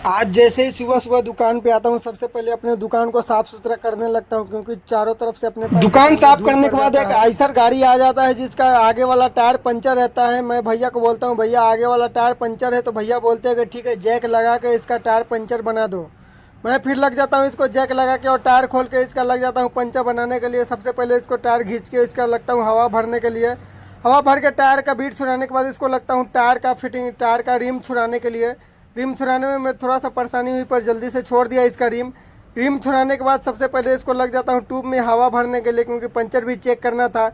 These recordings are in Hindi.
आज जैसे ही सुबह सुबह दुकान पे आता हूँ, सबसे पहले अपने दुकान को साफ सुथरा करने लगता हूँ, क्योंकि चारों तरफ से अपने पास दुकान साफ करने के बाद एक आइसर गाड़ी आ जाता है जिसका आगे वाला टायर पंचर रहता है। मैं भैया को बोलता हूँ, भैया आगे वाला टायर पंचर है, तो भैया बोलते हैं कि ठीक है, जैक लगा के इसका टायर पंचर बना दो। मैं फिर लग जाता हूँ इसको जैक लगा के और टायर खोल के इसका लग जाता हूँ पंचर बनाने के लिए। सबसे पहले इसको टायर खींच के इसका लगता हूँ हवा भरने के लिए। हवा भर के टायर का बीट छुड़ाने के बाद इसको लगता हूँ टायर का फिटिंग, टायर का रिम छुड़ाने के लिए। रिम छुड़ाने में मैं थोड़ा सा परेशानी हुई पर जल्दी से छोड़ दिया इसका रिम। रिम छुड़ाने के बाद सबसे पहले इसको लग जाता हूँ ट्यूब में हवा भरने के लिए, क्योंकि पंचर भी चेक करना था।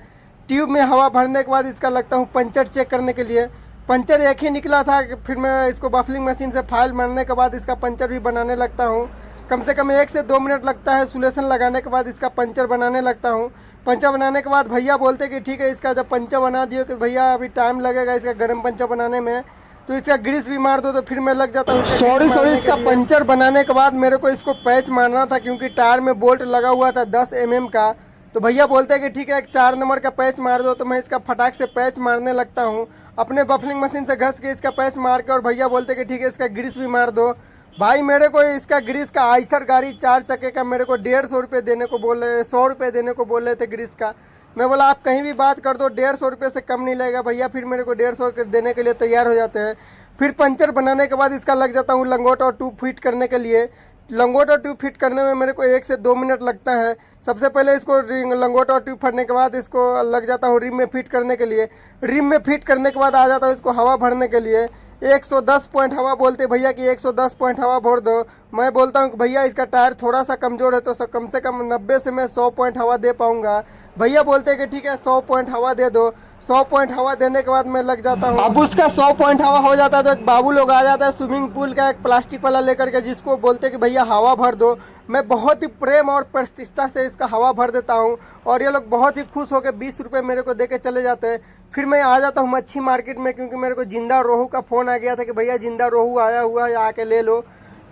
ट्यूब में हवा भरने के बाद इसका लगता हूँ पंचर चेक करने के लिए। पंचर एक ही निकला था, फिर मैं इसको बफलिंग मशीन से फाइल मारने के बाद इसका पंचर भी बनाने लगता हूँ। कम से कम 1 से 2 मिनट लगता है सुलेशन लगाने के बाद इसका पंचर बनाने लगता हूँ। पंचर बनाने के बाद भैया बोलते कि ठीक है, इसका जब पंचर बना दियो कि भैया अभी टाइम लगेगा इसका गर्म पंचर बनाने में, तो इसका ग्रीस भी मार दो। तो फिर मैं लग जाता हूँ सॉरी इसका पंचर बनाने के बाद मेरे को इसको पैच मारना था, क्योंकि टायर में बोल्ट लगा हुआ था 10 mm का। तो भैया बोलते हैं कि ठीक है, एक 4 नंबर का पैच मार दो। तो मैं इसका फटाक से पैच मारने लगता हूँ अपने बफलिंग मशीन से घस के इसका पैच मार के, और भैया बोलते हैं कि ठीक है, इसका ग्रीस भी मार दो। भाई मेरे को इसका ग्रीस का आइसर गाड़ी 4 चक्के का मेरे को 150 रुपये देने को बोल रहे, 100 रुपये देने को बोल रहे थे ग्रीस का। मैं बोला आप कहीं भी बात कर दो, 150 रुपये से कम नहीं लगेगा। भैया फिर मेरे को 150 देने के लिए तैयार हो जाते हैं। फिर पंचर बनाने के बाद इसका लग जाता हूँ लंगोट और ट्यूब फिट करने के लिए। लंगोट और ट्यूब फिट करने में मेरे को 1 से 2 मिनट लगता है। सबसे पहले इसको लंगोट और ट्यूब फटने के बाद इसको लग जाता हूँ रिम में फिट करने के लिए। रिम में फिट करने के बाद आ जाता हूँ इसको हवा भरने के लिए। 110 पॉइंट हवा बोलते भैया कि 110 पॉइंट हवा भर दो। मैं बोलता हूँ कि भैया इसका टायर थोड़ा सा कमज़ोर है, तो कम से कम 90 से मैं 100 पॉइंट हवा दे पाऊँगा। भैया बोलते हैं कि ठीक है, 100 पॉइंट हवा दे दो। 100 पॉइंट हवा देने के बाद मैं लग जाता हूँ। अब उसका 100 पॉइंट हवा हो जाता है तो एक बाबू लोग आ जाता है स्विमिंग पूल का एक प्लास्टिक वाला लेकर के, जिसको बोलते हैं कि भैया हवा भर दो। मैं बहुत ही प्रेम और प्रतिष्ठा से इसका हवा भर देता हूँ, और ये लोग बहुत ही खुश होकर 20 रुपये मेरे को दे के चले जाते हैं। फिर मैं आ जाता हूँ मच्छी मार्केट में, क्योंकि मेरे को जिंदा रोहू का फ़ोन आ गया था कि भैया जिंदा रोहू आया हुआ है, आके ले लो।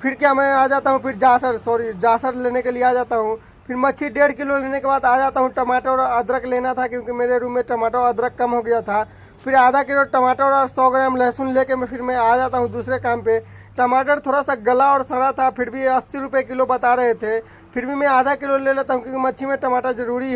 फिर क्या मैं आ जाता हूँ, फिर जासर लेने के लिए आ जाता हूँ। फिर मच्छी 1.5 किलो लेने के बाद आ जाता हूँ। टमाटर और अदरक लेना था, क्योंकि मेरे रूम में टमाटर और अदरक कम हो गया था। फिर आधा किलो टमाटर और 100 ग्राम लहसुन लेके फिर मैं आ जाता हूँ दूसरे काम पे। टमाटर थोड़ा सा गला और सड़ा था, फिर भी 80 रुपये किलो बता रहे थे। फिर भी मैं आधा किलो ले लेता हूँ, क्योंकि मच्छी में टमाटर ज़रूरी है।